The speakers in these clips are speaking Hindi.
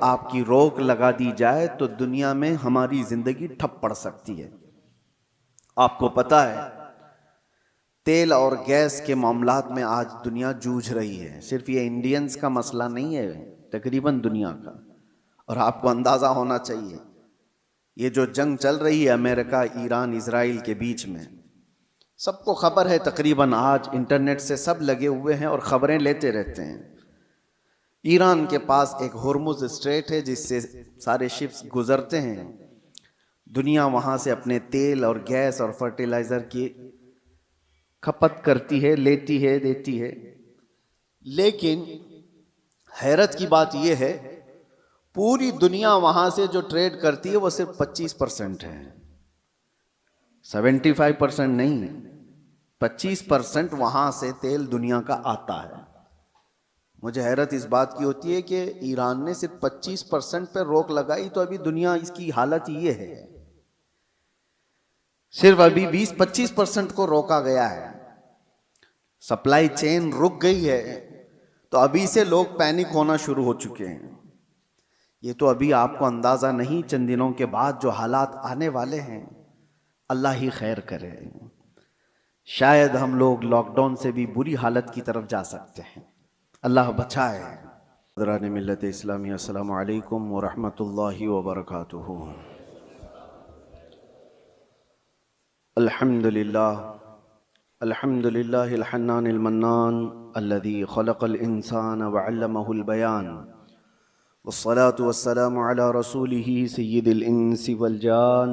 आपकी रोक लगा दी जाए तो दुनिया में हमारी जिंदगी ठप पड़ सकती है। आपको पता है तेल और गैस के मामलात में आज दुनिया जूझ रही है। सिर्फ ये इंडियंस का मसला नहीं है, तकरीबन दुनिया का। और आपको अंदाजा होना चाहिए ये जो जंग चल रही है अमेरिका ईरान इजराइल के बीच में, सबको खबर है, तकरीबन आज इंटरनेट से सब लगे हुए हैं और खबरें लेते रहते हैं। ईरान के पास एक हुर्मुज स्ट्रेट है जिससे सारे शिप्स गुजरते हैं। दुनिया वहां से अपने तेल और गैस और फर्टिलाइजर की खपत करती है, लेती है, देती है। लेकिन हैरत की बात यह है पूरी दुनिया वहां से जो ट्रेड करती है वो सिर्फ 25% है, 75% नहीं, 25% वहां से तेल दुनिया का आता है। मुझे हैरत इस बात की होती है कि ईरान ने सिर्फ 25% पर रोक लगाई तो अभी दुनिया इसकी हालत ये है। सिर्फ अभी 20-25% को रोका गया है, सप्लाई चेन रुक गई है, तो अभी से लोग पैनिक होना शुरू हो चुके हैं। ये तो अभी आपको अंदाजा नहीं, चंद दिनों के बाद जो हालात आने वाले हैं अल्लाह ही खैर करे। शायद हम लोग लॉकडाउन से भी बुरी हालत की तरफ जा सकते हैं, अल्लाह बचाए। हज़रात मिल्लत इस्लामी, अस्सलामु अलैकुम व रहमतुल्लाहि व बरकातुहू। अल्हम्दुलिल्लाह अल्हम्दुलिल्लाहिल हन्नानिल मन्नान अल्लज़ी खलक़ल इंसान व अल्लमहुल बयान वस्सलातु वस्सलामु अला रसूलिही सय्यिदिल इंसी वल जान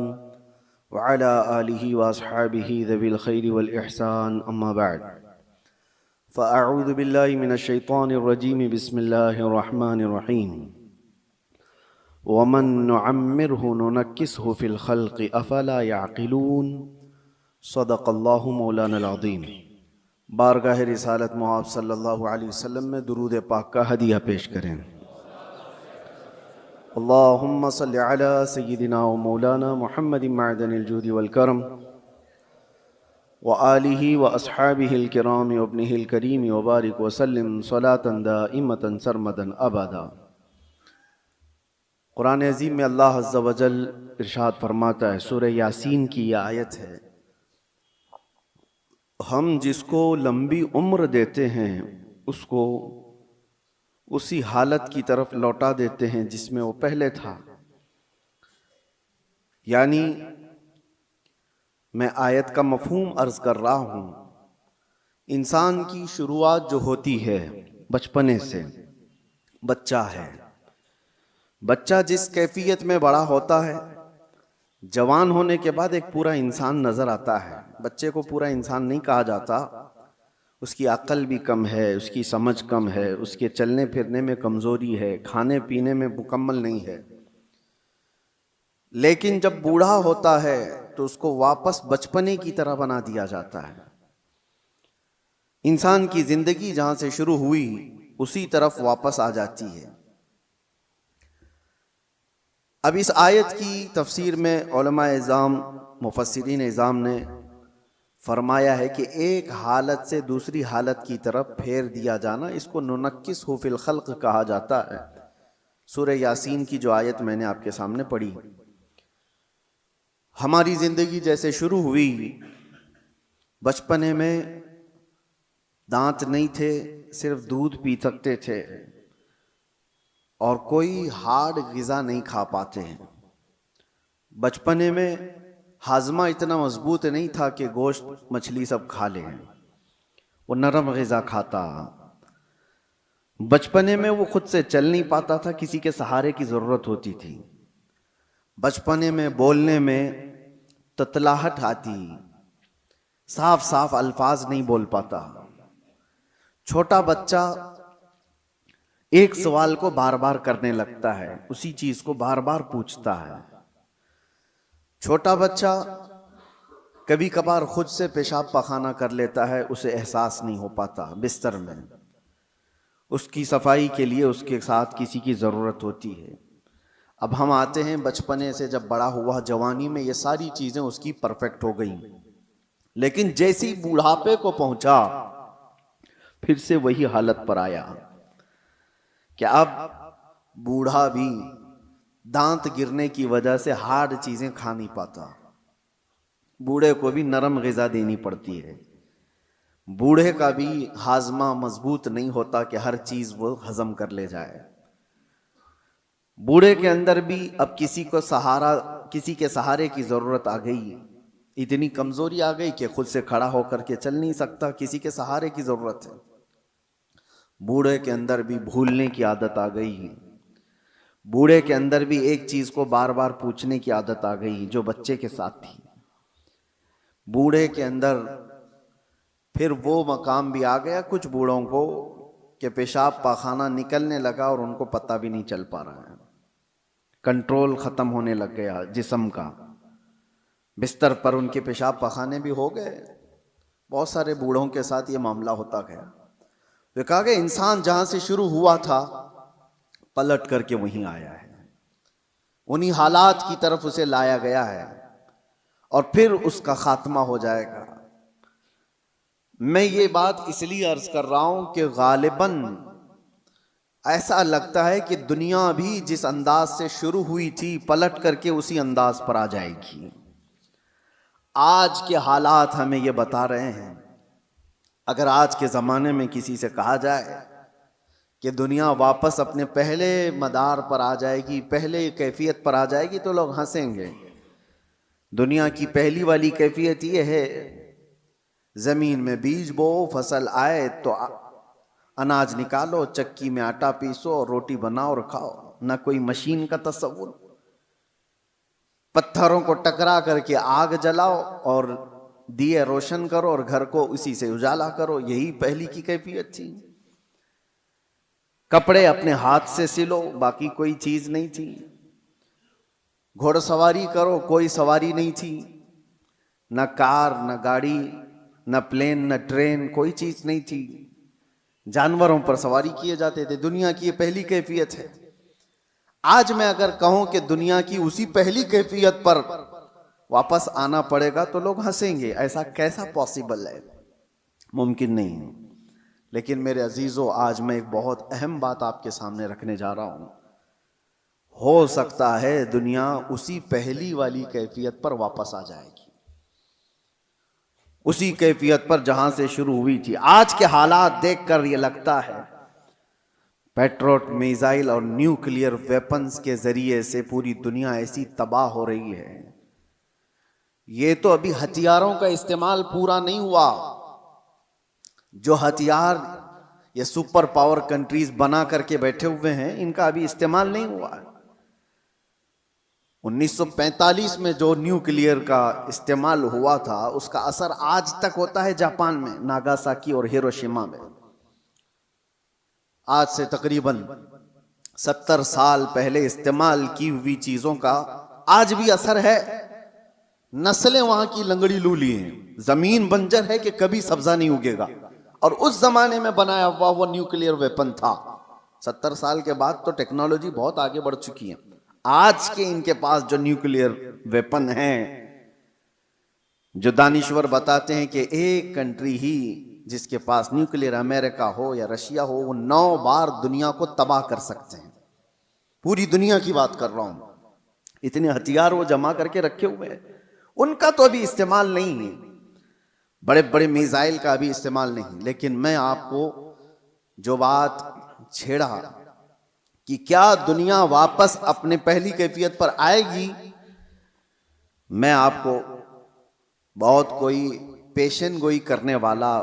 व अला आलिहि व अस्हाबिहि ज़विल खैरि वल इहसान, अम्मा बअद। फ़अऊज़ु बिल्लाहि मिनश शैतानिर रजीम, बिस्मिल्लाहिर रहमानिर रहीम। वमन नुअम्मिरहु नुनक्किसहु फिल खल्क़ि अफ़ला यअक़िलून। सदक़ल्लाहु मौलानल अज़ीम। बारगाह रिसालत मुआब सल्लल्लाहु अलैहि वसल्लम में दुरूद पाक का हदिया पेश करें। अल्लाहुम्मा सल्लि अला सय्यिदिना व मौलाना मुहम्मदिन मअदनिल जूदि वल करम व आलिहि व अस्हाबिहिल किराम व इब्निहिल करीम व बारिक व सल्लिम सलातन दाइमतन सरमदन अबदा। कुरान अज़ीम में अल्लाह अज़्ज़ा व जल इरशाद फरमाता है, सूरह यासीन की यह आयत है, हम जिसको लंबी उम्र देते हैं उसको उसी हालत की तरफ लौटा देते हैं जिसमें वो पहले था। यानी मैं आयत का मफहूम अर्ज कर रहा हूं, इंसान की शुरुआत जो होती है बचपने से, बच्चा है, बच्चा जिस कैफियत में बड़ा होता है, जवान होने के बाद एक पूरा इंसान नजर आता है। बच्चे को पूरा इंसान नहीं कहा जाता, उसकी अक्ल भी कम है, उसकी समझ कम है, उसके चलने फिरने में कमजोरी है, खाने पीने में मुकम्मल नहीं है। लेकिन जब बूढ़ा होता है तो उसको वापस बचपने की तरह बना दिया जाता है। इंसान की जिंदगी जहां से शुरू हुई उसी तरफ वापस आ जाती है। अब इस आयत की तफसीर में उलमा इज़ाम, मुफस्सिरीन इज़ाम ने फरमाया है कि एक हालत से दूसरी हालत की तरफ फेर दिया जाना, इसको नुनक्किसहु फिल खल्क़ कहा जाता है। सूरह यासीन की जो आयत मैंने आपके सामने पढ़ी, हमारी जिंदगी जैसे शुरू हुई, बचपने में दांत नहीं थे, सिर्फ दूध पी सकते थे और कोई हार्ड ग़िज़ा नहीं खा पाते हैं। बचपने में हाजमा इतना मजबूत नहीं था कि गोश्त मछली सब खा लें, वो नरम ग़िज़ा खाता। बचपने में वो खुद से चल नहीं पाता था, किसी के सहारे की ज़रूरत होती थी। बचपने में बोलने में ततलाहट आती, साफ साफ अल्फाज नहीं बोल पाता। छोटा बच्चा एक सवाल को बार बार करने लगता है, उसी चीज को बार बार पूछता है। छोटा बच्चा कभी कभार खुद से पेशाब पखाना कर लेता है, उसे एहसास नहीं हो पाता बिस्तर में, उसकी सफाई के लिए उसके साथ किसी की जरूरत होती है। अब हम आते हैं बचपने से, जब बड़ा हुआ जवानी में ये सारी चीजें उसकी परफेक्ट हो गई, लेकिन जैसी बुढ़ापे को पहुंचा फिर से वही हालत पर आया कि अब बूढ़ा भी दांत गिरने की वजह से हार्ड चीजें खा नहीं पाता। बूढ़े को भी नरम ग़िज़ा देनी पड़ती है। बूढ़े का भी हाजमा मजबूत नहीं होता कि हर चीज वो हजम कर ले जाए। बूढ़े के अंदर भी अब किसी के सहारे की जरूरत आ गई। इतनी कमजोरी आ गई कि खुद से खड़ा होकर के चल नहीं सकता, किसी के सहारे की जरूरत है। बूढ़े के अंदर भी भूलने की आदत आ गई है। बूढ़े के अंदर भी एक चीज को बार बार पूछने की आदत आ गई जो बच्चे के साथ थी। बूढ़े के अंदर फिर वो मकाम भी आ गया कुछ बूढ़ों को कि पेशाब पाखाना निकलने लगा और उनको पता भी नहीं चल पा रहा है। कंट्रोल खत्म होने लग गया जिस्म का। बिस्तर पर उनके पेशाब पाखाने भी हो गए। बहुत सारे बूढ़ों के साथ ये मामला होता गया। वे कहा कि इंसान जहां से शुरू हुआ था पलट करके वहीं आया है, उन्हीं हालात की तरफ उसे लाया गया है और फिर उसका खात्मा हो जाएगा। मैं ये बात इसलिए अर्ज कर रहा हूं कि गालिबन ऐसा लगता है कि दुनिया भी जिस अंदाज से शुरू हुई थी पलट करके उसी अंदाज पर आ जाएगी। आज के हालात हमें ये बता रहे हैं। अगर आज के ज़माने में किसी से कहा जाए कि दुनिया वापस अपने पहले मदार पर आ जाएगी, पहले कैफियत पर आ जाएगी, तो लोग हंसेंगे। दुनिया की पहली वाली कैफियत ये है, ज़मीन में बीज बो, फसल आए तो अनाज निकालो, चक्की में आटा पीसो और रोटी बनाओ और खाओ। ना कोई मशीन का तस्वुर। पत्थरों को टकरा करके आग जलाओ और दिए रोशन करो और घर को उसी से उजाला करो। यही पहली की कैफियत थी। कपड़े अपने हाथ से सिलो, बाकी कोई चीज नहीं थी। घोड़सवारी करो, कोई सवारी नहीं थी। न कार, न गाड़ी, न प्लेन, न ट्रेन, कोई चीज नहीं थी। जानवरों पर सवारी किए जाते थे। दुनिया की ये पहली कैफियत है। आज मैं अगर कहूं कि दुनिया की उसी पहली कैफियत पर वापस आना पड़ेगा तो लोग हंसेंगे। ऐसा कैसा पॉसिबल है? मुमकिन नहीं है। लेकिन मेरे अजीजों, आज मैं एक बहुत अहम बात आपके सामने रखने जा रहा हूं। हो सकता है दुनिया उसी पहली वाली कैफियत पर वापस आ जाएगी, उसी कैफियत पर जहां से शुरू हुई थी। आज के हालात देखकर यह लगता है पेट्रोल, मिसाइल और न्यूक्लियर वेपन्स के जरिए से पूरी दुनिया ऐसी तबाह हो रही है। ये तो अभी हथियारों का इस्तेमाल पूरा नहीं हुआ। जो हथियार ये सुपर पावर कंट्रीज बना करके बैठे हुए हैं, इनका अभी इस्तेमाल नहीं हुआ है। 1945 में जो न्यूक्लियर का इस्तेमाल हुआ था, उसका असर आज तक होता है जापान में, नागासाकी और हिरोशिमा में। आज से तकरीबन 70 साल पहले इस्तेमाल की हुई चीजों का आज भी असर है। नस्लें वहां की लंगड़ी लूली हैं। जमीन बंजर है कि कभी सब्जा नहीं उगेगा। और उस जमाने में बनाया हुआ वो न्यूक्लियर वेपन था। 70 साल के बाद तो टेक्नोलॉजी बहुत आगे बढ़ चुकी है। आज के इनके पास जो न्यूक्लियर वेपन है, जो दानिश्वर बताते हैं कि एक कंट्री ही जिसके पास न्यूक्लियर, अमेरिका हो या रशिया हो, वो 9 बार दुनिया को तबाह कर सकते हैं। पूरी दुनिया की बात कर रहा हूं। इतने हथियार वो जमा करके रखे हुए हैं। उनका तो अभी इस्तेमाल नहीं है, बड़े बड़े मिसाइल का अभी इस्तेमाल नहीं। लेकिन मैं आपको जो बात छेड़ा कि क्या दुनिया वापस अपने पहली कैफियत पर आएगी, मैं आपको बहुत कोई पेशन गोई करने वाला,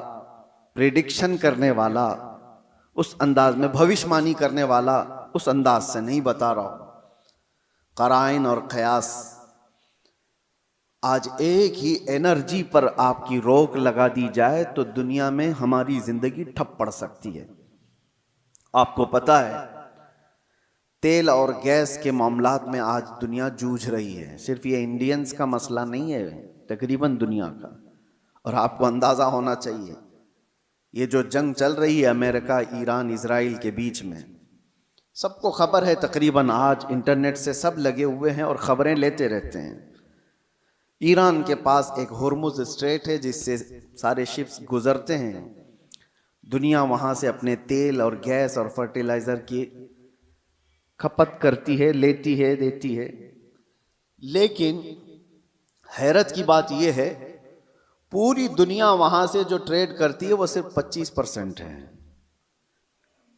प्रेडिक्शन करने वाला, उस अंदाज में भविष्यवाणी करने वाला उस अंदाज से नहीं बता रहा हूं। कराइन और कयास, आज एक ही एनर्जी पर आपकी रोक लगा दी जाए तो दुनिया में हमारी जिंदगी ठप पड़ सकती है। आपको पता है तेल और गैस के मामलात में आज दुनिया जूझ रही है। सिर्फ ये इंडियंस का मसला नहीं है, तकरीबन दुनिया का। और आपको अंदाजा होना चाहिए, ये जो जंग चल रही है अमेरिका, ईरान, इजराइल के बीच में, सबको खबर है। तकरीबन आज इंटरनेट से सब लगे हुए हैं और खबरें लेते रहते हैं। ईरान के पास एक हुर्मुज स्ट्रेट है जिससे सारे शिप्स गुजरते हैं। दुनिया वहां से अपने तेल और गैस और फर्टिलाइजर की खपत करती है, लेती है, देती है। लेकिन हैरत की बात यह है, पूरी दुनिया वहां से जो ट्रेड करती है वो सिर्फ 25% है,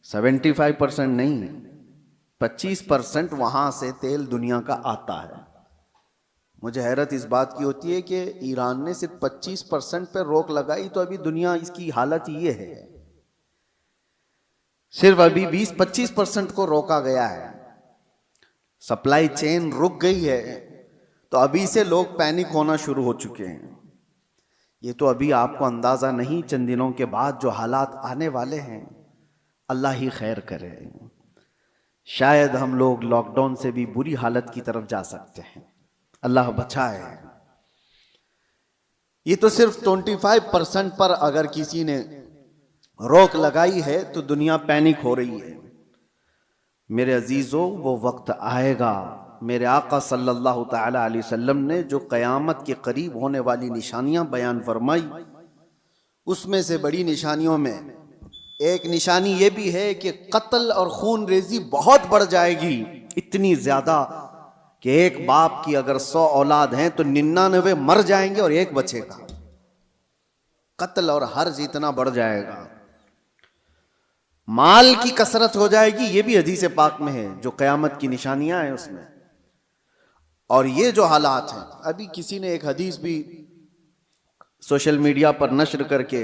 75% नहीं, 25% वहां से तेल दुनिया का आता है। मुझे हैरत इस बात की होती है कि ईरान ने सिर्फ 25% पर रोक लगाई तो अभी दुनिया इसकी हालत ये है। सिर्फ अभी 20-25% को रोका गया है, सप्लाई चेन रुक गई है, तो अभी से लोग पैनिक होना शुरू हो चुके हैं। ये तो अभी आपको अंदाजा नहीं, चंद दिनों के बाद जो हालात आने वाले हैं, अल्लाह ही खैर करे। शायद हम लोग लॉकडाउन से भी बुरी हालत की तरफ जा सकते हैं, अल्लाह बचाए। ये तो सिर्फ 25% पर अगर किसी ने रोक लगाई है तो दुनिया पैनिक हो रही है। मेरे अजीजों, वो वक्त आएगा, मेरे आका सल्लल्लाहु ताला अलैहि वसल्लम ने जो क़यामत के करीब होने वाली निशानियां बयान फरमाई, उसमें से बड़ी निशानियों में एक निशानी ये भी है कि कत्ल और खून रेजी बहुत बढ़ जाएगी, इतनी ज्यादा कि एक बाप की अगर 100 औलाद हैं तो 99 मर जाएंगे और एक बचेगा। कत्ल और हर्ज इतना बढ़ जाएगा, माल की कसरत हो जाएगी, ये भी हदीस पाक में है, जो क़यामत की निशानियां हैं उसमें। और ये जो हालात हैं, अभी किसी ने एक हदीस भी सोशल मीडिया पर नश्र करके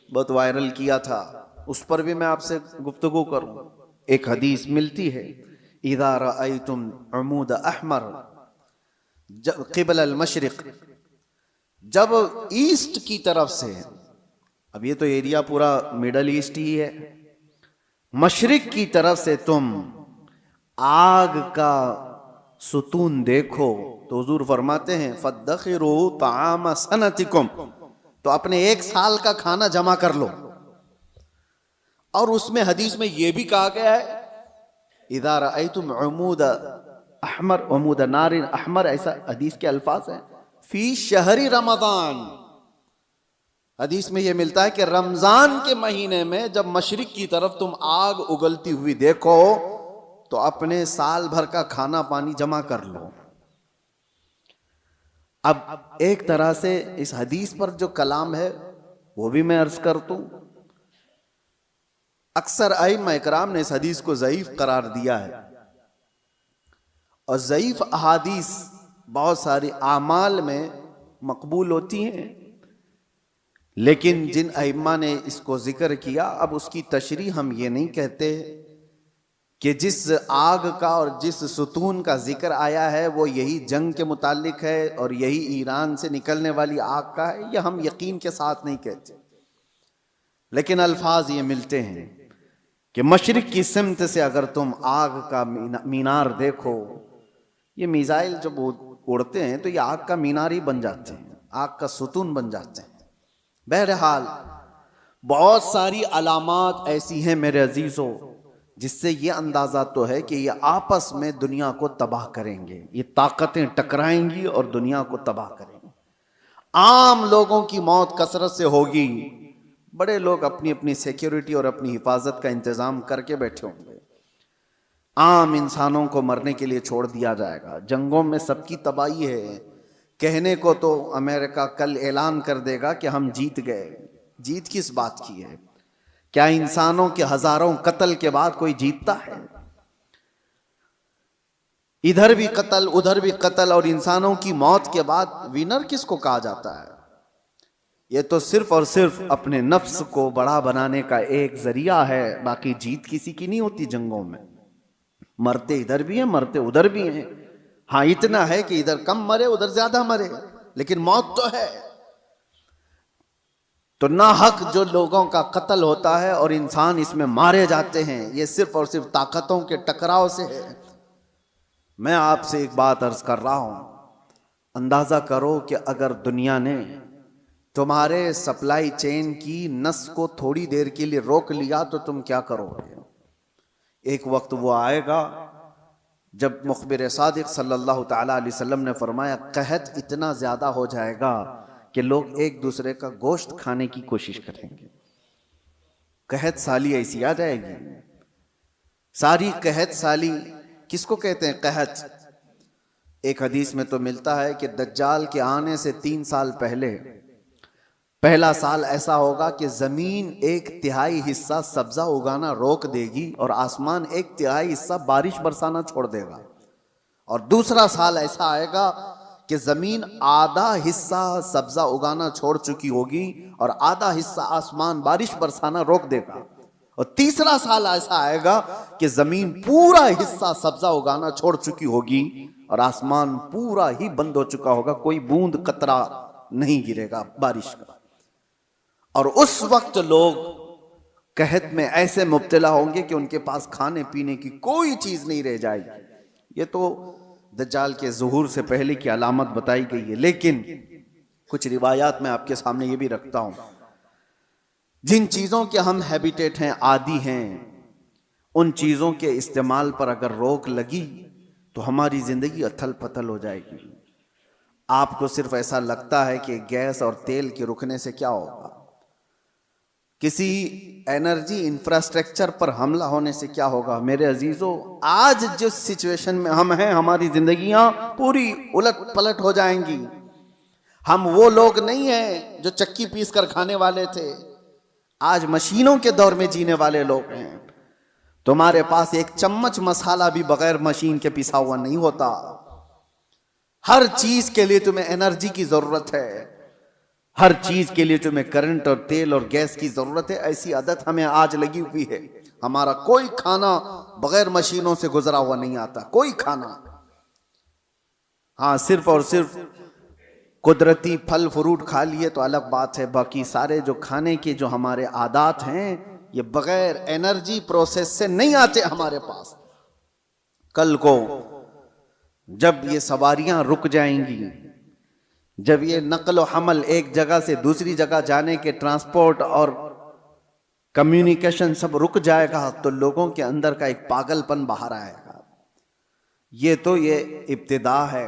बहुत वायरल किया था, उस पर भी मैं आपसे गुफ्तगू करूं। एक हदीस मिलती है, इज़ा रअयतुम अमूद अहमर क़िबल अल-मशरिक़, जब ईस्ट की तरफ से, अब ये तो एरिया पूरा मिडल ईस्ट ही है, मशरिक की तरफ से तुम आग का सुतून देखो तो हुजूर फरमाते हैं फद्दखिरू ताम सनतिकुम, तो अपने 1 साल का खाना जमा कर लो। और उसमें हदीस में यह भी कहा गया है, इज़ा रअयतुम उमूद अहमर उमूद नारिन अहमर, ऐसा हदीस के अल्फाज हैं, फी शहरी रमजान। हदीस में यह मिलता है कि रमजान के महीने में जब मशरिक की तरफ तुम आग उगलती हुई देखो तो अपने साल भर का खाना पानी जमा कर लो। अब एक तरह से इस हदीस पर जो कलाम है वो भी मैं अर्ज कर दूं, अक्सर आइम्मा इकराम ने इस हदीस को ज़ईफ करार दिया है, और ज़ईफ अहादीस बहुत सारी आमाल में मकबूल होती हैं, लेकिन जिन अइम्मा ने इसको जिक्र किया, अब उसकी तशरीह हम ये नहीं कहते कि जिस आग का और जिस सुतून का जिक्र आया है वो यही जंग के मुतालिक है और यही ईरान से निकलने वाली आग का है, यह हम यकीन के साथ नहीं कहते। लेकिन अल्फाज ये मिलते हैं कि मशरिक की सिमत से अगर तुम आग का मीनार देखो, ये मिसाइल जब उड़ते हैं तो ये आग का मीनार ही बन जाते हैं, आग का सुतून बन जाते हैं। बहरहाल बहुत सारी अलामात ऐसी हैं मेरे अजीजों, जिससे ये अंदाजा तो है कि ये आपस में दुनिया को तबाह करेंगे, ये ताकतें टकराएंगी और दुनिया को तबाह करेंगी। आम लोगों की मौत कसरत से होगी, बड़े लोग अपनी अपनी सिक्योरिटी और अपनी हिफाजत का इंतजाम करके बैठे होंगे, आम इंसानों को मरने के लिए छोड़ दिया जाएगा। जंगों में सबकी तबाही है, कहने को तो अमेरिका कल ऐलान कर देगा कि हम जीत गए, जीत किस बात की है? क्या इंसानों के हजारों कत्ल के बाद कोई जीतता है? इधर भी कत्ल उधर भी कत्ल, और इंसानों की मौत के बाद विनर किसको कहा जाता है? यह तो सिर्फ और सिर्फ अपने नफ्स को बड़ा बनाने का एक जरिया है, बाकी जीत किसी की नहीं होती। जंगों में मरते इधर भी हैं, मरते उधर भी हैं। हाँ, इतना है कि इधर कम मरे उधर ज्यादा मरे, लेकिन मौत तो है। तो ना हक जो लोगों का कत्ल होता है और इंसान इसमें मारे जाते हैं, ये सिर्फ और सिर्फ ताकतों के टकराव से है। मैं आपसे एक बात अर्ज कर रहा हूं, अंदाजा करो कि अगर दुनिया ने तुम्हारे सप्लाई चेन की नस को थोड़ी देर के लिए रोक लिया तो तुम क्या करोगे? एक वक्त वो आएगा जब मुखबिर सादिक सल्लल्लाहु ताला अलैहि वसल्लम ने फरमाया, कहत इतना ज्यादा हो जाएगा कि लोग एक दूसरे का गोश्त खाने की कोशिश करेंगे। कहत साली ऐसी आ जाएगी, सारी कहत साली किसको कहते हैं? कहत। एक हदीस में तो मिलता है कि दज्जाल के आने से 3 साल पहले पहला साल ऐसा होगा कि जमीन 1/3 हिस्सा सब्जा उगाना रोक देगी और आसमान 1/3 हिस्सा बारिश बरसाना छोड़ देगा। और दूसरा साल ऐसा आएगा कि जमीन आधा हिस्सा सब्जा उगाना छोड़ चुकी होगी और आधा हिस्सा आसमान बारिश बरसाना रोक देगा। और तीसरा साल ऐसा आएगा कि जमीन पूरा हिस्सा सब्जा उगाना छोड़ चुकी होगी और आसमान पूरा ही बंद हो चुका होगा, कोई बूंद कतरा नहीं गिरेगा बारिश का। और उस वक्त लोग कहत में ऐसे मुब्तला होंगे कि उनके पास खाने पीने की कोई चीज नहीं रह जाएगी। ये तो दज्जाल के ज़ुहूर से पहले की अलामत बताई गई है। लेकिन कुछ रिवायात में आपके सामने ये भी रखता हूं, जिन चीजों के हम हैबिटेट हैं, आदी हैं, उन चीजों के इस्तेमाल पर अगर रोक लगी तो हमारी जिंदगी अथल पथल हो जाएगी। आपको सिर्फ ऐसा लगता है कि गैस और तेल के रुकने से क्या होगा, किसी एनर्जी इंफ्रास्ट्रक्चर पर हमला होने से क्या होगा। मेरे अजीजों, आज जिस सिचुएशन में हम हैं, हमारी जिंदगियां पूरी उलट पलट हो जाएंगी। हम वो लोग नहीं हैं जो चक्की पीस कर खाने वाले थे, आज मशीनों के दौर में जीने वाले लोग हैं। तुम्हारे पास एक चम्मच मसाला भी बगैर मशीन के पिसा हुआ नहीं होता। हर चीज के लिए तुम्हें एनर्जी की जरूरत है, हर चीज के लिए तुम्हें करंट और तेल और गैस की जरूरत है। ऐसी आदत हमें आज लगी हुई है। हमारा कोई खाना बगैर मशीनों से गुजरा हुआ नहीं आता, कोई खाना। हाँ, सिर्फ और सिर्फ कुदरती फल फ्रूट खा लिए तो अलग बात है, बाकी सारे जो खाने के जो हमारे आदात हैं ये बगैर एनर्जी प्रोसेस से नहीं आते हमारे पास। कल को जब ये सवारियां रुक जाएंगी, जब ये नकल व हमल एक जगह से दूसरी जगह जाने के ट्रांसपोर्ट और कम्युनिकेशन सब रुक जाएगा, तो लोगों के अंदर का एक पागलपन बाहर आएगा। ये तो ये इब्तिदा है।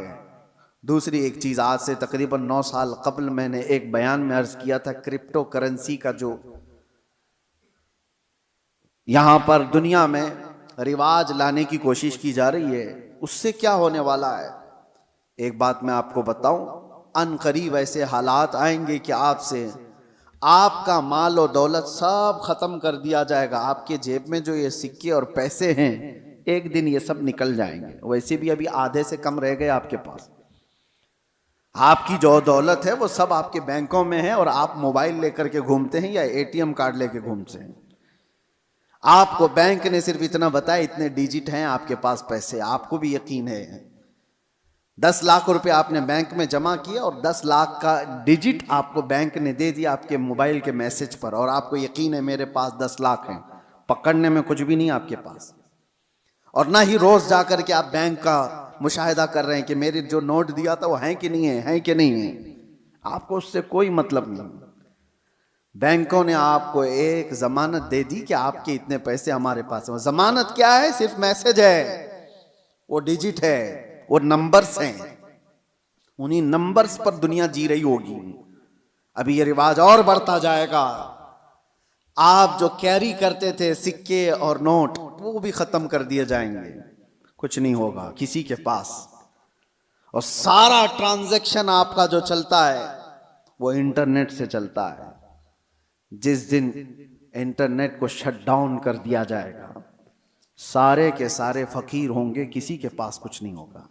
दूसरी एक चीज, आज से तकरीबन 9 साल कबल मैंने एक बयान में अर्ज किया था, क्रिप्टो करेंसी का जो यहां पर दुनिया में रिवाज लाने की कोशिश की जा रही है, उससे क्या होने वाला है। एक बात मैं आपको बताऊं, अनकरीब ऐसे हालात आएंगे कि आपसे आपका माल और दौलत सब खत्म कर दिया जाएगा। आपके जेब में जो ये सिक्के और पैसे हैं, एक दिन ये सब निकल जाएंगे। वैसे भी अभी आधे से कम रह गए आपके पास। आपकी जो दौलत है वो सब आपके बैंकों में है और आप मोबाइल लेकर के घूमते हैं या एटीएम कार्ड लेके घूमते हैं। आपको बैंक ने सिर्फ इतना बताया, इतने डिजिट हैं आपके पास पैसे, आपको भी यकीन है 10 लाख रुपए आपने बैंक में जमा किया और 10 लाख का डिजिट आपको बैंक ने दे दिया आपके मोबाइल के मैसेज पर, और आपको यकीन है मेरे पास 10 लाख हैं। पकड़ने में कुछ भी नहीं आपके पास, और ना ही रोज जाकर के आप बैंक का मुशाहिदा कर रहे हैं कि मेरे जो नोट दिया था वो है कि नहीं है कि नहीं है। आपको उससे कोई मतलब नहीं। बैंकों ने आपको एक जमानत दे दी कि आपके इतने पैसे हमारे पास हैं। जमानत क्या है? सिर्फ मैसेज है, वो डिजिट है, वो नंबर्स हैं। उन्हीं नंबर्स पर दुनिया जी रही होगी। अभी ये रिवाज और बढ़ता जाएगा। आप जो कैरी करते थे सिक्के और नोट, वो भी खत्म कर दिए जाएंगे, कुछ नहीं होगा किसी के पास। और सारा ट्रांजैक्शन आपका जो चलता है वो इंटरनेट से चलता है। जिस दिन इंटरनेट को शट डाउन कर दिया जाएगा, सारे के सारे फकीर होंगे, किसी के पास कुछ नहीं होगा।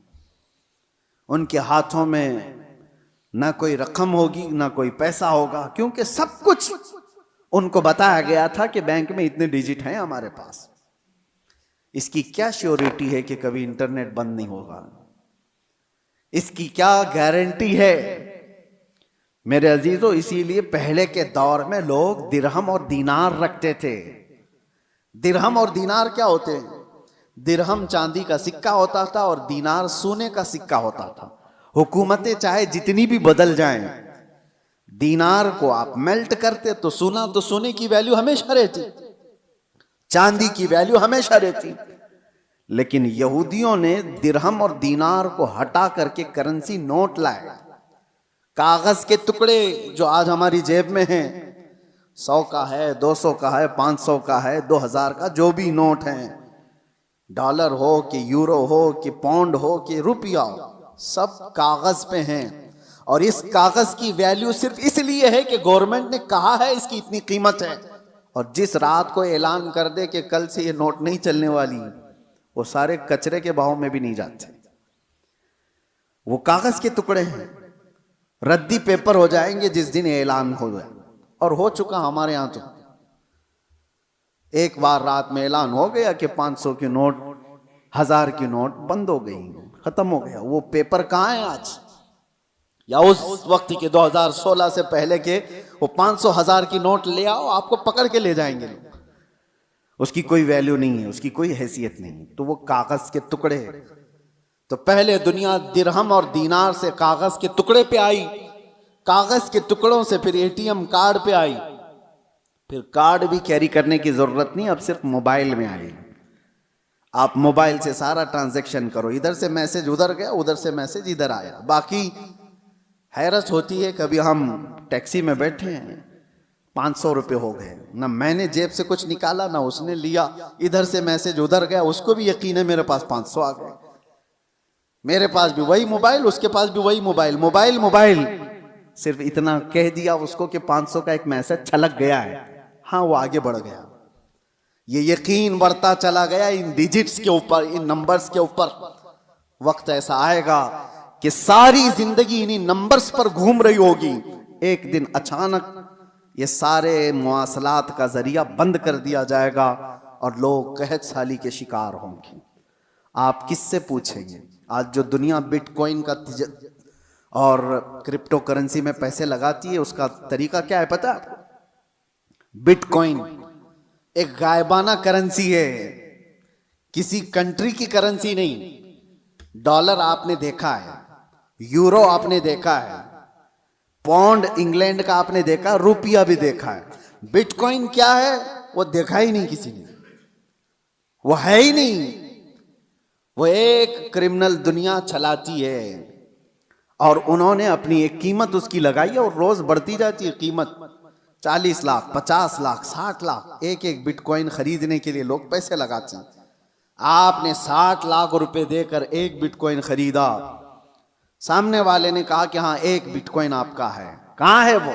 उनके हाथों में ना कोई रकम होगी ना कोई पैसा होगा, क्योंकि सब कुछ उनको बताया गया था कि बैंक में इतने डिजिट हैं हमारे पास। इसकी क्या श्योरिटी है कि कभी इंटरनेट बंद नहीं होगा? इसकी क्या गारंटी है? मेरे अजीजों, इसीलिए पहले के दौर में लोग दिरहम और दीनार रखते थे। दिरहम और दीनार क्या होते हैं? दिरहम चांदी का सिक्का होता था और दीनार सोने का सिक्का होता था। हुकूमतें चाहे जितनी भी बदल जाएं, दीनार को आप मेल्ट करते तो सोने की वैल्यू हमेशा रहती, चांदी की वैल्यू हमेशा रहती। लेकिन यहूदियों ने दिरहम और दीनार को हटा करके करेंसी नोट लाए। कागज के टुकड़े जो आज हमारी जेब में हैं, 100 का है, 200 का है, 500 का है, 2000 का, जो भी नोट हैं, डॉलर हो कि यूरो हो कि पाउंड हो कि रुपया हो, सब कागज पे हैं। और इस कागज की वैल्यू सिर्फ इसलिए है कि गवर्नमेंट ने कहा है इसकी इतनी कीमत है। और जिस रात को ऐलान कर दे कि कल से ये नोट नहीं चलने वाली, वो सारे कचरे के भाव में भी नहीं जाते। वो कागज के टुकड़े हैं, रद्दी पेपर हो जाएंगे जिस दिन ऐलान हो जाए। और हो चुका हमारे यहां तो एक बार रात में ऐलान हो गया कि 500 की नोट, 1000 की नोट बंद हो गई, खत्म हो गया। वो पेपर कहां है आज? या उस वक्त के 2016 से पहले के वो 500 1000 की नोट ले आओ, आपको पकड़ के ले जाएंगे लोग। उसकी कोई वैल्यू नहीं है, उसकी कोई हैसियत नहीं। तो वो कागज के टुकड़े। तो पहले दुनिया दिरहम और दीनार से कागज के टुकड़े पे आई, कागज के टुकड़ों से फिर एटीएम कार्ड पे आई, फिर कार्ड भी कैरी करने की जरूरत नहीं, अब सिर्फ मोबाइल में आई। आप मोबाइल से सारा ट्रांजैक्शन करो, इधर से मैसेज उधर गया, उधर से मैसेज इधर आया। बाकी हैरत होती है, कभी हम टैक्सी में बैठे हैं, 500 रुपये हो गए, ना मैंने जेब से कुछ निकाला ना उसने लिया, इधर से मैसेज उधर गया, उसको भी यकीन है मेरे पास 500 आ गए। मेरे पास भी वही मोबाइल, उसके पास भी वही मोबाइल, मोबाइल मोबाइल। सिर्फ इतना कह दिया उसको कि 500 का एक मैसेज छलक गया है, हाँ वो आगे बढ़ गया। ये यकीन बढ़ता चला गया इन डिजिट्स के ऊपर, इन नंबर्स के ऊपर। वक्त ऐसा आएगा कि सारी जिंदगी इन्हीं नंबर्स पर घूम रही होगी। एक दिन अचानक ये सारे मुआसलात का जरिया बंद कर दिया जाएगा और लोग कहत साली के शिकार होंगे। आप किससे पूछेंगे? आज जो दुनिया बिटकॉइन का और क्रिप्टो करेंसी में पैसे लगाती है, उसका तरीका क्या है पता है आपको? बिटकॉइन एक गायबाना करेंसी है, किसी कंट्री की करेंसी नहीं। डॉलर आपने देखा है, यूरो आपने देखा है, पाउंड इंग्लैंड का आपने देखा, रुपया भी देखा है। बिटकॉइन क्या है वो देखा ही नहीं किसी ने, वो है ही नहीं। वो एक क्रिमिनल दुनिया चलाती है और उन्होंने अपनी एक कीमत उसकी लगाई है और रोज बढ़ती जाती है कीमत। 40 लाख, 50 लाख, 60 लाख एक एक बिटकॉइन खरीदने के लिए लोग पैसे लगाते हैं। आपने 60 लाख रुपए देकर एक बिटकॉइन खरीदा, सामने वाले ने कहा कि हाँ एक बिटकॉइन आपका है। कहाँ है वो?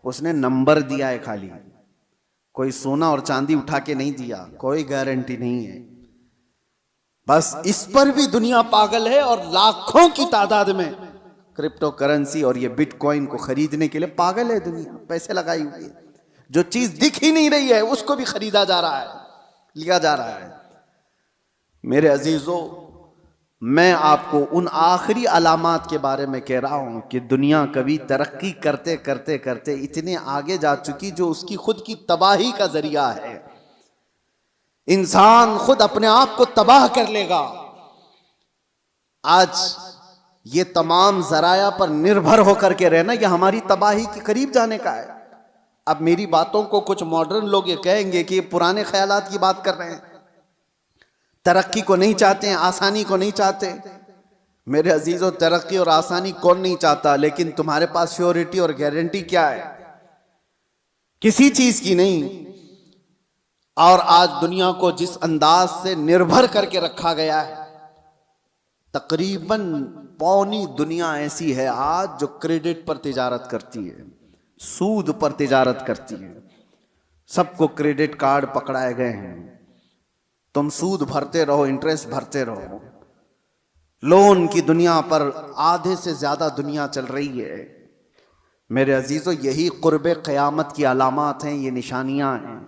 उसने नंबर दिया है खाली, कोई सोना और चांदी उठा के नहीं दिया, कोई गारंटी नहीं है। बस इस पर भी दुनिया पागल है और लाखों की तादाद में क्रिप्टो करेंसी और ये बिटकॉइन को खरीदने के लिए पागल है दुनिया, पैसे लगाई हुई है। जो चीज दिख ही नहीं रही है उसको भी खरीदा जा रहा है, लिया जा रहा है। मेरे अजीजों, मैं आपको उन आखिरी अलामात के बारे में कह रहा हूं कि दुनिया कभी तरक्की करते करते करते इतने आगे जा चुकी जो उसकी खुद की तबाही का जरिया है। इंसान खुद अपने आप को तबाह कर लेगा। आज ये तमाम जराया पर निर्भर होकर के रहना, यह हमारी तबाही के करीब जाने का है। अब मेरी बातों को कुछ मॉडर्न लोग ये कहेंगे कि ये पुराने ख्यालात की बात कर रहे हैं, तरक्की को नहीं चाहते हैं, आसानी को नहीं चाहते। मेरे अजीजों, तरक्की और आसानी कौन नहीं चाहता, लेकिन तुम्हारे पास श्योरिटी और गारंटी क्या है? किसी चीज की नहीं। और आज दुनिया को जिस अंदाज से निर्भर करके रखा गया है, तकरीबन पौनी दुनिया ऐसी है आज जो क्रेडिट पर तिजारत करती है, सूद पर तिजारत करती है। सबको क्रेडिट कार्ड पकड़ाए गए हैं, तुम सूद भरते रहो, इंटरेस्ट भरते रहो। लोन की दुनिया पर आधे से ज्यादा दुनिया चल रही है। मेरे अजीजों, यही कुर्बे क़यामत की अलामात हैं, ये निशानियां हैं।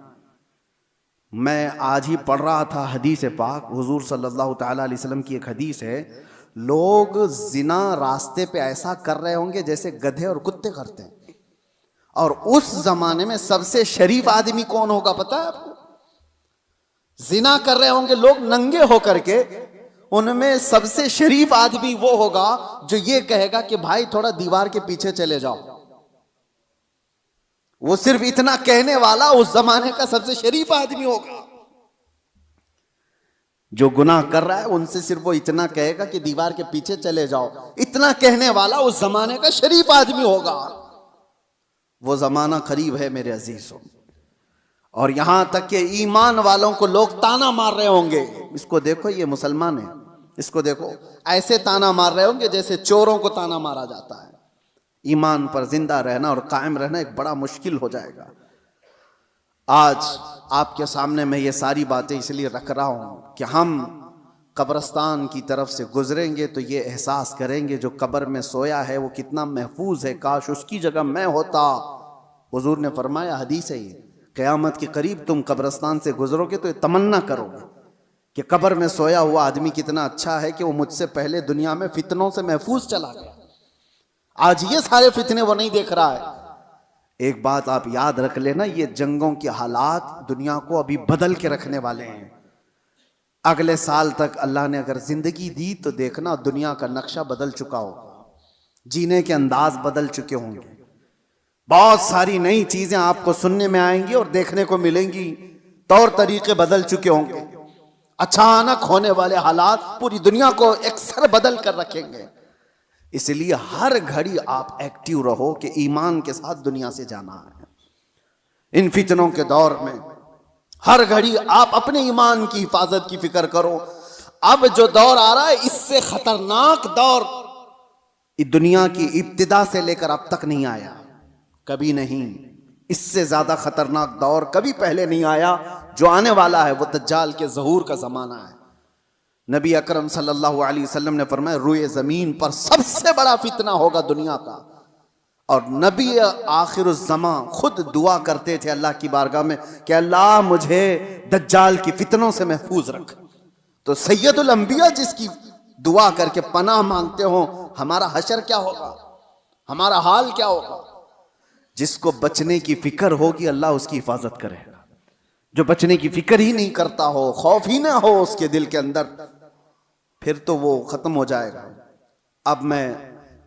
मैं आज ही पढ़ रहा था हदीस पाक, हुजूर सल्लल्लाहु ताला अलैहि वसल्लम की एक हदीस है, लोग जिना रास्ते पे ऐसा कर रहे होंगे जैसे गधे और कुत्ते करते हैं। और उस जमाने में सबसे शरीफ आदमी कौन होगा पता है आपको? जिना कर रहे होंगे लोग नंगे होकर के, उनमें सबसे शरीफ आदमी वो होगा जो ये कहेगा कि भाई थोड़ा दीवार के पीछे चले जाओ। वो सिर्फ इतना कहने वाला उस जमाने का सबसे शरीफ आदमी होगा। जो गुनाह कर रहा है उनसे सिर्फ वो इतना कहेगा कि दीवार के पीछे चले जाओ, इतना कहने वाला उस जमाने का शरीफ आदमी होगा। वो जमाना करीब है मेरे अजीजों। और यहां तक कि ईमान वालों को लोग ताना मार रहे होंगे, इसको देखो ये मुसलमान है, इसको देखो, ऐसे ताना मार रहे होंगे जैसे चोरों को ताना मारा जाता है। ईमान पर जिंदा रहना और कायम रहना एक बड़ा मुश्किल हो जाएगा। आज आपके सामने मैं ये सारी बातें इसलिए रख रहा हूं कि हम कब्रिस्तान की तरफ से गुजरेंगे तो ये एहसास करेंगे जो कब्र में सोया है वो कितना महफूज है, काश उसकी जगह मैं होता। हुजूर ने फरमाया, हदीस है ये, क़यामत के करीब तुम कब्रिस्तान से गुजरोगे तो ये तमन्ना करोगे कि कब्र में सोया हुआ आदमी कितना अच्छा है कि वो मुझसे पहले दुनिया में फितनों से महफूज चला गया। आज ये सारे फितने वो नहीं देख रहा है। एक बात आप याद रख लेना, ये जंगों के हालात दुनिया को अभी बदल के रखने वाले हैं। अगले साल तक अल्लाह ने अगर जिंदगी दी तो देखना दुनिया का नक्शा बदल चुका होगा, जीने के अंदाज बदल चुके होंगे, बहुत सारी नई चीजें आपको सुनने में आएंगी और देखने को मिलेंगी, तौर तरीके बदल चुके होंगे। अचानक होने वाले हालात पूरी दुनिया को एकसर बदल कर रखेंगे। इसलिए हर घड़ी आप एक्टिव रहो कि ईमान के साथ दुनिया से जाना है। इन फितनों के दौर में हर घड़ी आप अपने ईमान की हिफाजत की फिक्र करो। अब जो दौर आ रहा है इससे खतरनाक दौर दुनिया की इब्तिदा से लेकर अब तक नहीं आया, कभी नहीं। इससे ज्यादा खतरनाक दौर कभी पहले नहीं आया। जो आने वाला है वो दज्जाल के ज़हूर का जमाना है। नबी अकरम सल्लल्लाहु अलैहि वसल्लम ने फरमाया, रुए जमीन पर सबसे बड़ा फितना होगा दुनिया का। और नबी आखिरुज़्ज़मा खुद दुआ करते थे अल्लाह की बारगाह में कि अल्लाह मुझे दज्जाल की फितनों से महफूज रख। तो सैयदुल अंबिया जिसकी दुआ करके पनाह मांगते हो, हमारा हशर क्या होगा, हमारा हाल क्या होगा। जिसको बचने की फिक्र होगी अल्लाह उसकी हिफाजत करेगा। जो बचने की फिक्र ही नहीं करता हो, खौफ ही ना हो उसके दिल के अंदर, फिर तो वो खत्म हो जाएगा। अब मैं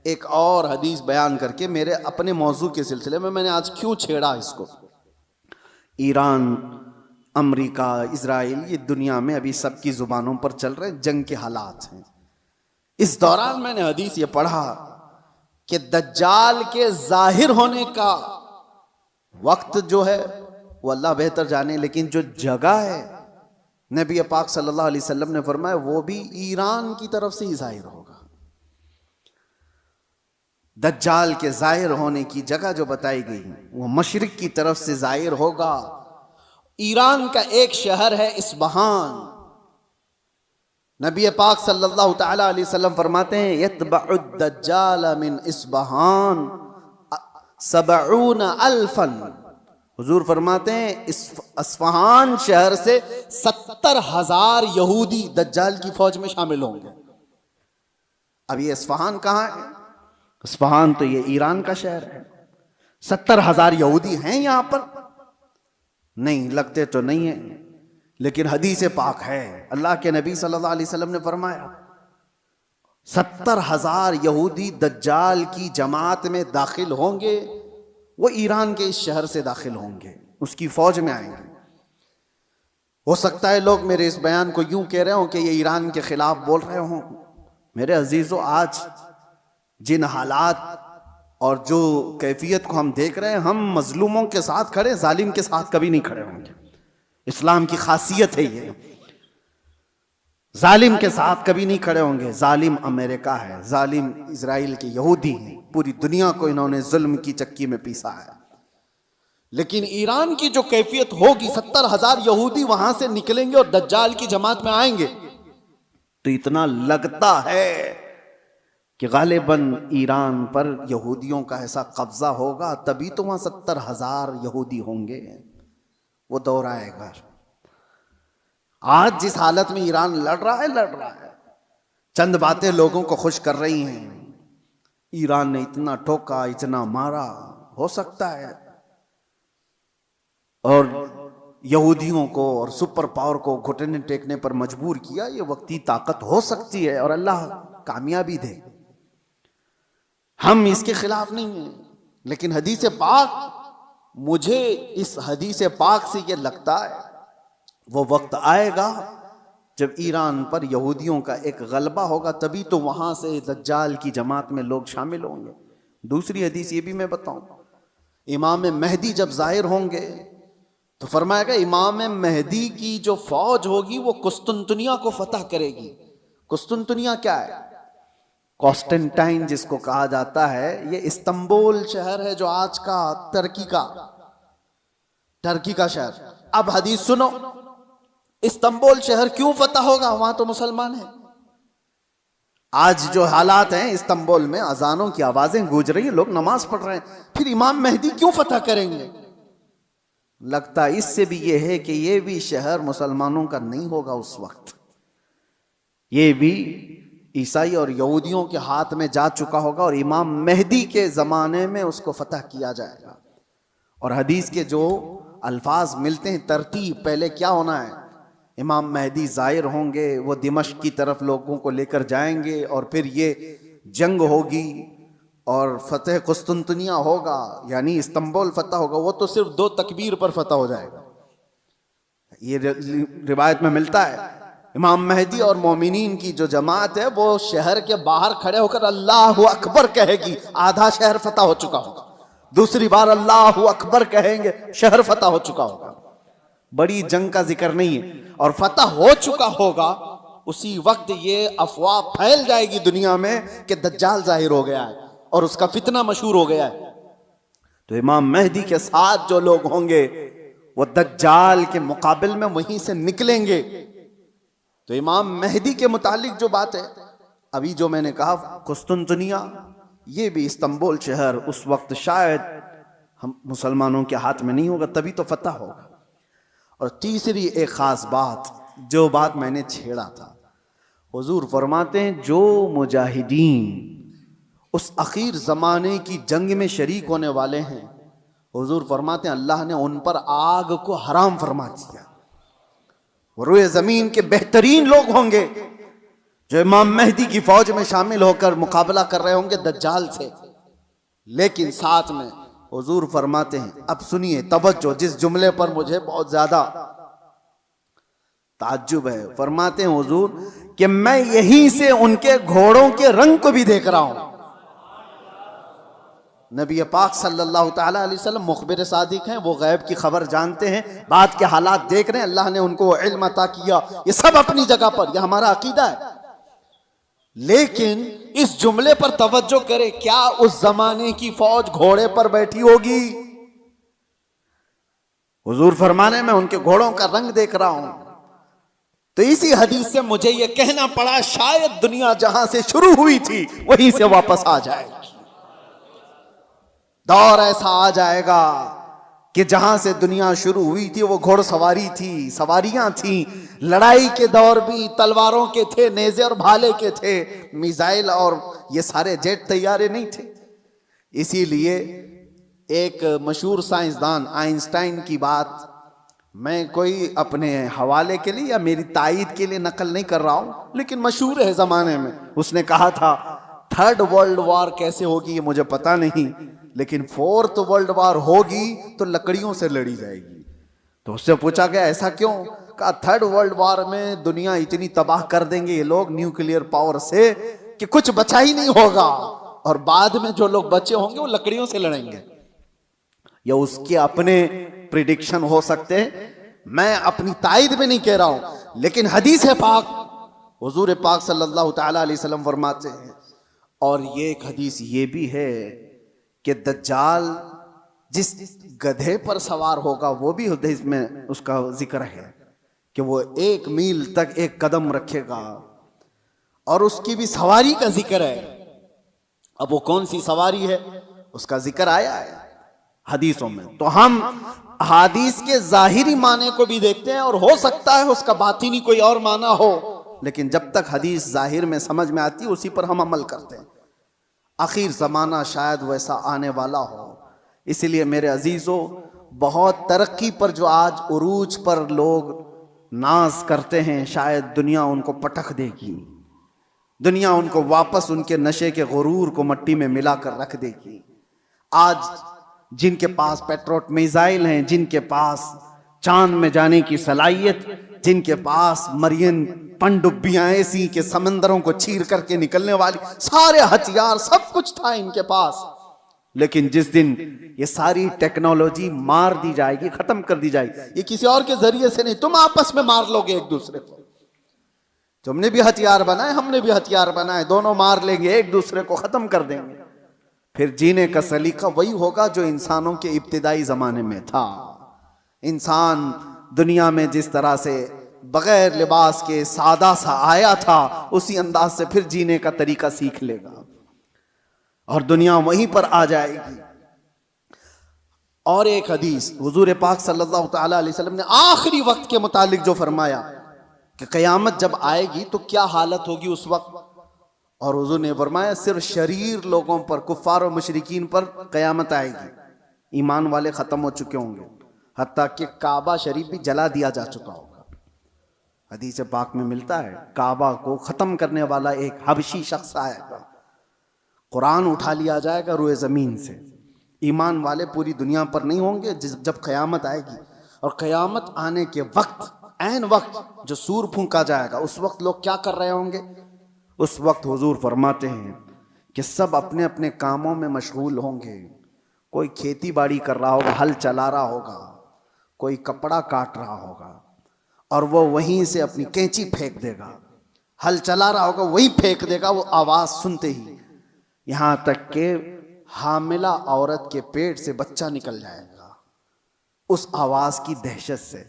एक और हदीस बयान करके मेरे अपने मौजू के सिलसिले में, मैंने आज क्यों छेड़ा इसको, ईरान, अमेरिका, इजराइल, ये दुनिया में अभी सबकी जुबानों पर चल रहे जंग के हालात हैं। इस दौरान मैंने हदीस ये पढ़ा कि दज्जाल के जाहिर होने का वक्त जो है वो अल्लाह बेहतर जाने, लेकिन जो जगह है नबी पाक सल्लल्लाहु अलैहि वसल्लम ने फरमाया वो भी ईरान की तरफ से ही जाहिर होगा। दज्जाल के जाहिर होने की जगह जो बताई गई वो मशरिक की तरफ से जाहिर होगा। ईरान का एक शहर है इस्फहान। नबी पाक सल्लल्लाहु तआला अलैहि वसल्लम फरमाते हैं, यतबउद दज्जाल मिन इस्फहान 70 अल्फन। हुजूर फरमाते हैं इस्फहान शहर से 70,000 यहूदी दज्जाल की फौज में शामिल होंगे। अब ये इस्फहान कहाँ है? इस्फहान तो ये ईरान का शहर है। 70,000 यहूदी हैं यहां पर? नहीं, लगते तो नहीं है, लेकिन हदीस पाक है। अल्लाह के नबी सल्लल्लाहु अलैहि वसल्लम ने फरमाया 70,000 यहूदी दज्जाल की जमात में दाखिल होंगे। वो ईरान के इस शहर से दाखिल होंगे, उसकी फौज में आएंगे। हो सकता है लोग मेरे इस बयान को यूं कह रहे हो कि ये ईरान के खिलाफ बोल रहे हो। मेरे अजीजों, आज जिन हालात और जो कैफियत को हम देख रहे हैं, हम मजलूमों के साथ खड़े, जालिम के साथ कभी नहीं खड़े होंगे। इस्लाम की खासियत है ये, जालिम के साथ कभी नहीं खड़े होंगे। जालिम अमेरिका है, जालिम इजराइल के यहूदी हैं, पूरी दुनिया को इन्होंने जुल्म की चक्की में पीसा है। लेकिन ईरान की जो कैफियत होगी, 70,000 यहूदी वहां से निकलेंगे और दज्जाल की जमात में आएंगे, तो इतना लगता है कि गालिबन ईरान पर यहूदियों का ऐसा कब्जा होगा, तभी तो वहां 70,000 यहूदी होंगे। वो दौर आएगा। आज जिस हालत में ईरान लड़ रहा है, चंद बातें लोगों को खुश कर रही हैं। ईरान ने इतना ठोका, इतना मारा, हो सकता है, और यहूदियों को और सुपर पावर को घुटने टेकने पर मजबूर किया। ये वक्ती ताकत हो सकती है और अल्लाह कामयाबी दे, हम इसके खिलाफ नहीं हैं। लेकिन हदीस पाक, मुझे इस हदीस पाक से ये लगता है वो वक्त आएगा जब ईरान पर यहूदियों का एक गलबा होगा, तभी तो वहां से दज्जाल की जमात में लोग शामिल होंगे। दूसरी हदीस ये भी मैं बताऊं, इमाम मेहदी जब जाहिर होंगे तो फरमाएगा इमाम मेहदी की जो फौज होगी वो कुस्तुनतुनिया को फतह करेगी। कुस्तुनतुनिया क्या है? कॉन्स्टेंटाइन जिसको कहा जाता है, ये इस्तांबुल शहर है जो आज का टर्की का शहर। अब हदीस सुनो, इस्तांबुल शहर क्यों फतह होगा? वहां तो मुसलमान है। आज जो हालात हैं इस्तांबुल में, अजानों की आवाजें गूंज रही हैं, लोग नमाज पढ़ रहे हैं, फिर इमाम मेहदी क्यों फतह करेंगे? लगता इससे भी यह है कि यह भी शहर मुसलमानों का नहीं होगा उस वक्त, ये भी ईसाई और यहूदियों के हाथ में जा चुका होगा और इमाम मेहदी के ज़माने में उसको फतह किया जाएगा। और हदीस के जो अल्फाज मिलते हैं, तरतीब, पहले क्या होना है? इमाम मेहदी ज़ाहिर होंगे, वो दिमश्क की तरफ लोगों को लेकर जाएंगे और फिर ये जंग होगी और फतेह कुस्तुनतुनिया होगा, यानी इस्तांबुल फतह होगा। वो तो सिर्फ 2 तकबीर पर फतह हो जाएगा, ये रिवायत में मिलता है। इमाम मेहदी और मोमिनीन की जो जमात है वो शहर के बाहर खड़े होकर अल्लाहु अकबर कहेगी, आधा शहर फतह हो चुका होगा। दूसरी बार अल्लाहु अकबर कहेंगे, शहर फतह हो चुका होगा। बड़ी जंग का जिक्र नहीं है। और फतह हो चुका होगा, उसी वक्त ये अफवाह फैल जाएगी दुनिया में कि दज्जाल जाहिर हो गया है और उसका फितना मशहूर हो गया है। तो इमाम मेहदी के साथ जो लोग होंगे वो दज्जाल के मुकाबिल में वहीं से निकलेंगे। तो इमाम मेहदी के मुतालिक जो बात है, अभी जो मैंने कहा कुस्तुनतुनिया, ये भी इस्तांबुल शहर उस वक्त शायद हम मुसलमानों के हाथ में नहीं होगा, तभी तो फतह होगा। और तीसरी एक खास बात, जो बात मैंने छेड़ा था, हुजूर फरमाते हैं जो मुजाहिदीन उस आखिर ज़माने की जंग में शरीक होने वाले हैं, हुजूर फरमाते हैं अल्लाह ने उन पर आग को हराम फरमा दिया। रुए ज़मीन के बेहतरीन लोग होंगे जो इमाम मेहदी की फौज में शामिल होकर मुकाबला कर रहे होंगे दज्जाल से। लेकिन साथ में हुजूर फरमाते हैं, अब सुनिए तवज्जो, जिस जुमले पर मुझे बहुत ज्यादा ताज्जुब है, फरमाते हैं हुजूर कि मैं यहीं से उनके घोड़ों के रंग को भी देख रहा हूं। नबी पाक सल्लल्लाहु ताला अलैहि वसल्लम मुखबिर सादिक हैं, वो गैब की खबर जानते हैं, बाद के हालात देख रहे हैं, अल्लाह ने उनको इल्म अता किया। ये सब अपनी जगह पर, यह हमारा अकीदा है। लेकिन इस जुमले पर तवज्जो करें, क्या उस जमाने की फौज घोड़े पर बैठी होगी? हुजूर फरमाने में उनके घोड़ों का रंग देख रहा हूं। तो इसी हदीस से मुझे यह कहना पड़ा, शायद दुनिया जहां से शुरू हुई थी वहीं से वापस आ जाएगी। दौर ऐसा आ जाएगा कि जहां से दुनिया शुरू हुई थी वो घोड़सवारी थी, सवारियां थी। लड़ाई के दौर भी तलवारों के थे, नेज़े और भाले के थे, मिसाइल और ये सारे जेट तैयारे नहीं थे। इसीलिए एक मशहूर साइंसदान आइंस्टाइन की बात मैं कोई अपने हवाले के लिए या मेरी तायीद के लिए नकल नहीं कर रहा हूं, लेकिन मशहूर है जमाने में। उसने कहा था 3rd वर्ल्ड वॉर कैसे होगी ये मुझे पता नहीं, लेकिन 4th वर्ल्ड वॉर होगी तो लकड़ियों से लड़ी जाएगी। तो उससे पूछा गया ऐसा क्यों? कहा 3rd वर्ल्ड वॉर में दुनिया इतनी तबाह कर देंगे ये लोग न्यूक्लियर पावर से कि कुछ बचा ही नहीं होगा, और बाद में जो लोग बचे होंगे वो लकड़ियों से लड़ेंगे। या उसके अपने प्रिडिक्शन हो सकते हैं, मैं अपनी तायीद में नहीं कह रहा हूं, लेकिन हदीस है पाक, हुजूर पाक सल्लल्लाहु ताला अलैहि वसल्लम फरमाते हैं। और ये एक हदीस ये भी है कि दज्जाल जिस गधे पर सवार होगा, वो भी हदीस में उसका जिक्र है कि वो 1 मील तक एक कदम रखेगा, और उसकी भी सवारी का जिक्र है। अब वो कौन सी सवारी है उसका जिक्र आया है हदीसों में। तो हम हदीस के जाहिरी माने को भी देखते हैं, और हो सकता है उसका बातिनी कोई और माना हो, लेकिन जब तक हदीस जाहिर में समझ में आती है उसी पर हम अमल करते हैं। आखिर ज़माना शायद वैसा आने वाला हो। इसलिए मेरे अजीज़ों, बहुत तरक्की पर जो आज उरूज पर लोग नाज करते हैं, शायद दुनिया उनको पटक देगी, दुनिया उनको वापस उनके नशे के गुरूर को मट्टी में मिलाकर रख देगी। आज जिनके पास पेट्रोट मिसाइल हैं, जिनके पास चांद में जाने की सलाहियत, जिनके पास मरियन पनडुब्बियां ऐसी के समंदरों को चीर करके निकलने वाली सारे हथियार, सब कुछ था इनके पास, लेकिन जिस दिन ये सारी टेक्नोलॉजी मार दी जाएगी, खत्म कर दी जाएगी, ये किसी और के जरिए से नहीं, तुम आपस में मार लोगे एक दूसरे को। तुमने भी हथियार बनाए, हमने भी हथियार बनाए, दोनों मार लेंगे, एक दूसरे को खत्म कर देंगे। फिर जीने का सलीका वही होगा जो इंसानों के इब्तिदाई जमाने में था। इंसान दुनिया में जिस तरह से बगैर लिबास के सादा सा आया था, उसी अंदाज से फिर जीने का तरीका सीख लेगा और दुनिया वहीं पर आ जाएगी। और एक हदीस हुजूर पाक सल्लल्लाहु तआला अलैहि वसल्लम ने आखिरी वक्त के मुतालिक जो फरमाया कि क़यामत जब आएगी तो क्या हालत होगी उस वक्त, और हुजूर ने फरमाया सिर्फ शरीर लोगों पर, कुफ्फार और मुशरिकीन पर क़यामत आएगी, ईमान वाले खत्म हो चुके होंगे, हत्ता कि काबा शरीफ भी जला दिया जा चुका होगा। हदीस पाक में मिलता है काबा को खत्म करने वाला एक हबशी शख्स आएगा, कुरान उठा लिया जाएगा रुए जमीन से। ईमान वाले पूरी दुनिया पर नहीं होंगे जब क़यामत आएगी। और क़यामत आने के वक्त, ऐन वक्त जो सूर फूंका जाएगा, उस वक्त लोग क्या कर रहे होंगे? उस वक्त हुजूर फरमाते हैं कि सब अपने अपने कामों में मशगूल होंगे। कोई खेती बाड़ी कर रहा होगा, हल चला रहा होगा, कोई कपड़ा काट रहा होगा और वो वहीं से अपनी कैंची फेंक देगा। हल चला रहा होगा, वहीं फेंक देगा वो आवाज सुनते ही, यहां तक कि हामिला औरत के पेट से बच्चा निकल जाएगा उस आवाज की दहशत से।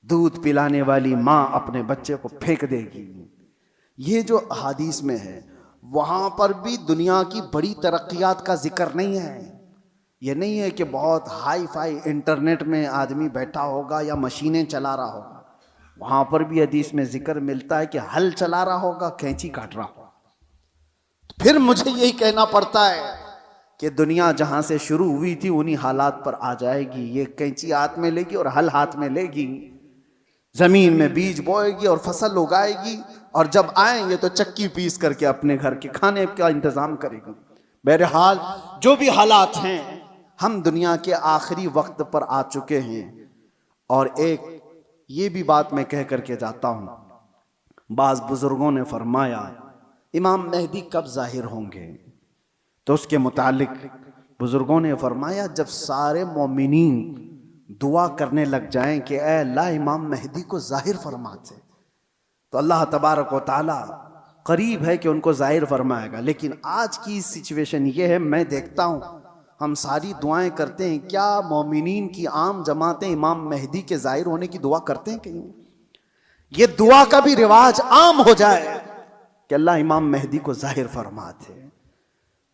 दूध पिलाने वाली मां अपने बच्चे को फेंक देगी। ये जो हदीस में है, वहां पर भी दुनिया की बड़ी तरक्कियात का जिक्र नहीं है। ये नहीं है कि बहुत हाई फाई इंटरनेट में आदमी बैठा होगा या मशीनें चला रहा होगा। वहां पर भी हदीस में जिक्र मिलता है कि हल चला रहा होगा, कैंची काट रहा होगा। फिर मुझे यही कहना पड़ता है कि दुनिया जहां से शुरू हुई थी उन्हीं हालात पर आ जाएगी। ये कैंची हाथ में लेगी और हल हाथ में लेगी, जमीन में बीज बोएगी और फसल उगाएगी, और जब आएंगे तो चक्की पीस करके अपने घर के खाने का इंतजाम करेगी। बहरहाल जो भी हालात हैं, हम दुनिया के आखिरी वक्त पर आ चुके हैं। और एक ये भी बात मैं कह करके जाता हूं, बाज बुजुर्गों ने फरमाया इमाम मेहदी कब जाहिर होंगे, तो उसके मुतालिक बुजुर्गों ने फरमाया जब सारे मोमिनीन दुआ करने लग जाएं कि ऐ अल्लाह इमाम मेहदी को जाहिर फरमाते, तो अल्लाह तबारक व तआला करीब है कि उनको जाहिर फरमाएगा। लेकिन आज की सिचुएशन ये है, मैं देखता हूँ हम सारी दुआएं करते हैं, क्या मोमिनीन की आम जमातें इमाम मेहदी के जाहिर होने की दुआ करते हैं? कहीं ये दुआ का भी रिवाज आम हो जाए कि अल्लाह इमाम मेहदी को जाहिर फरमाते।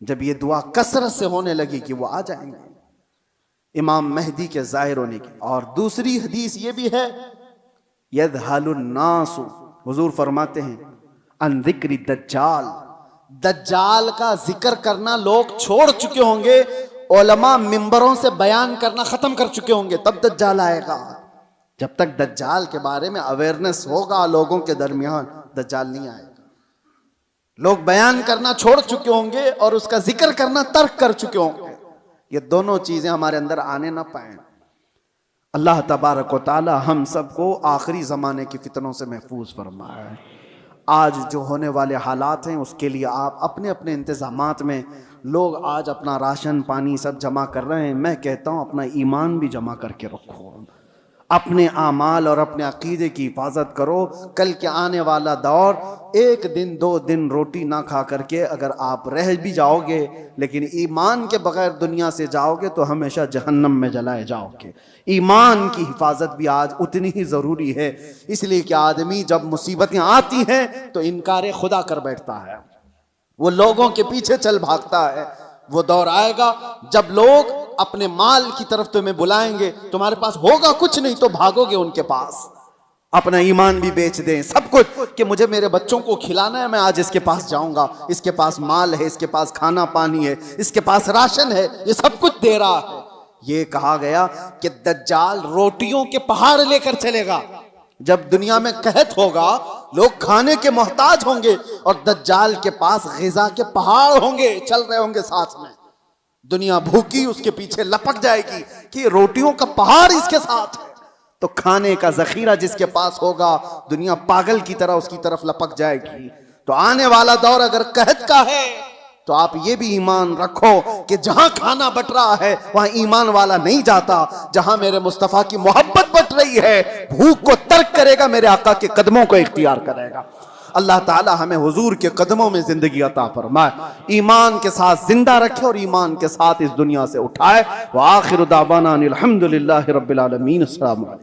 जब ये दुआ कसरत से होने लगी कि वो आ जाएंगे इमाम मेहदी के जाहिर होने की। और दूसरी हदीस ये भी है, यदहलुन नासु, हुजूर फरमाते हैं अन जिक्री दज्जाल, दज्जाल का जिक्र करना लोग छोड़ चुके होंगे, उलमा मिंबरों से बयान करना खत्म कर चुके होंगे, तब दज्जाल आएगा। जब तक दज्जाल के बारे में अवेयरनेस होगा लोगों के दरमियान, दज्जाल नहीं आएगा। लोग बयान करना छोड़ चुके होंगे और उसका जिक्र करना तर्क कर चुके होंगे। ये दोनों चीजें हमारे अंदर आने ना पाए। अल्लाह तबारक व तआला हम सबको आखिरी ज़माने की फितनों से महफूज फरमाए। आज जो होने वाले हालात हैं उसके लिए आप अपने अपने इंतज़ामात में, लोग आज अपना राशन पानी सब जमा कर रहे हैं, मैं कहता हूँ अपना ईमान भी जमा करके रखो, अपने आमाल और अपने अकीदे की हिफाजत करो। कल के आने वाला दौर, एक दिन दो दिन रोटी ना खा करके अगर आप रह भी जाओगे, लेकिन ईमान के बगैर दुनिया से जाओगे तो हमेशा जहन्नम में जलाए जाओगे। ईमान की हिफाजत भी आज उतनी ही ज़रूरी है, इसलिए कि आदमी जब मुसीबतें आती हैं तो इनकार खुदा कर बैठता है, वो लोगों के पीछे चल भागता है। वो दौर आएगा जब लोग अपने माल की तरफ तुम्हें बुलाएंगे, तुम्हारे पास होगा कुछ नहीं तो भागोगे उनके पास, अपना ईमान भी बेच दें, सब कुछ, कि मुझे मेरे बच्चों को खिलाना है, मैं आज इसके पास जाऊंगा, इसके पास माल है, इसके पास खाना पानी है, इसके पास राशन है, ये सब कुछ दे रहा है। ये कहा गया कि दज्जाल रोटियों के पहाड़ लेकर चलेगा। जब दुनिया में कहत होगा, लोग खाने के मोहताज होंगे और दज्जाल के पास ग़िज़ा के पहाड़ होंगे, चल रहे होंगे साथ में। दुनिया भूखी उसके पीछे लपक जाएगी कि रोटियों का पहाड़ इसके साथ है, तो खाने का ज़ख़ीरा जिसके पास होगा, दुनिया पागल की तरह उसकी तरफ लपक जाएगी। तो आने वाला दौर अगर कहत का है तो आप ये भी ईमान रखो कि जहां खाना बट रहा है वहां ईमान वाला नहीं जाता, जहां मेरे मुस्तफा की मोहब्बत बट रही है भूख को तर्क करेगा, मेरे आका के कदमों को इख्तियार करेगा। अल्लाह ताला हमें हुजूर के कदमों में जिंदगी अता फरमाए, ईमान के साथ जिंदा रखे और ईमान के साथ इस दुनिया से उठाए। व आखिर दावाना अनिल हम्दुलिल्लाहि रब्बिल आलमीन। अस्सलामु अलैकुम।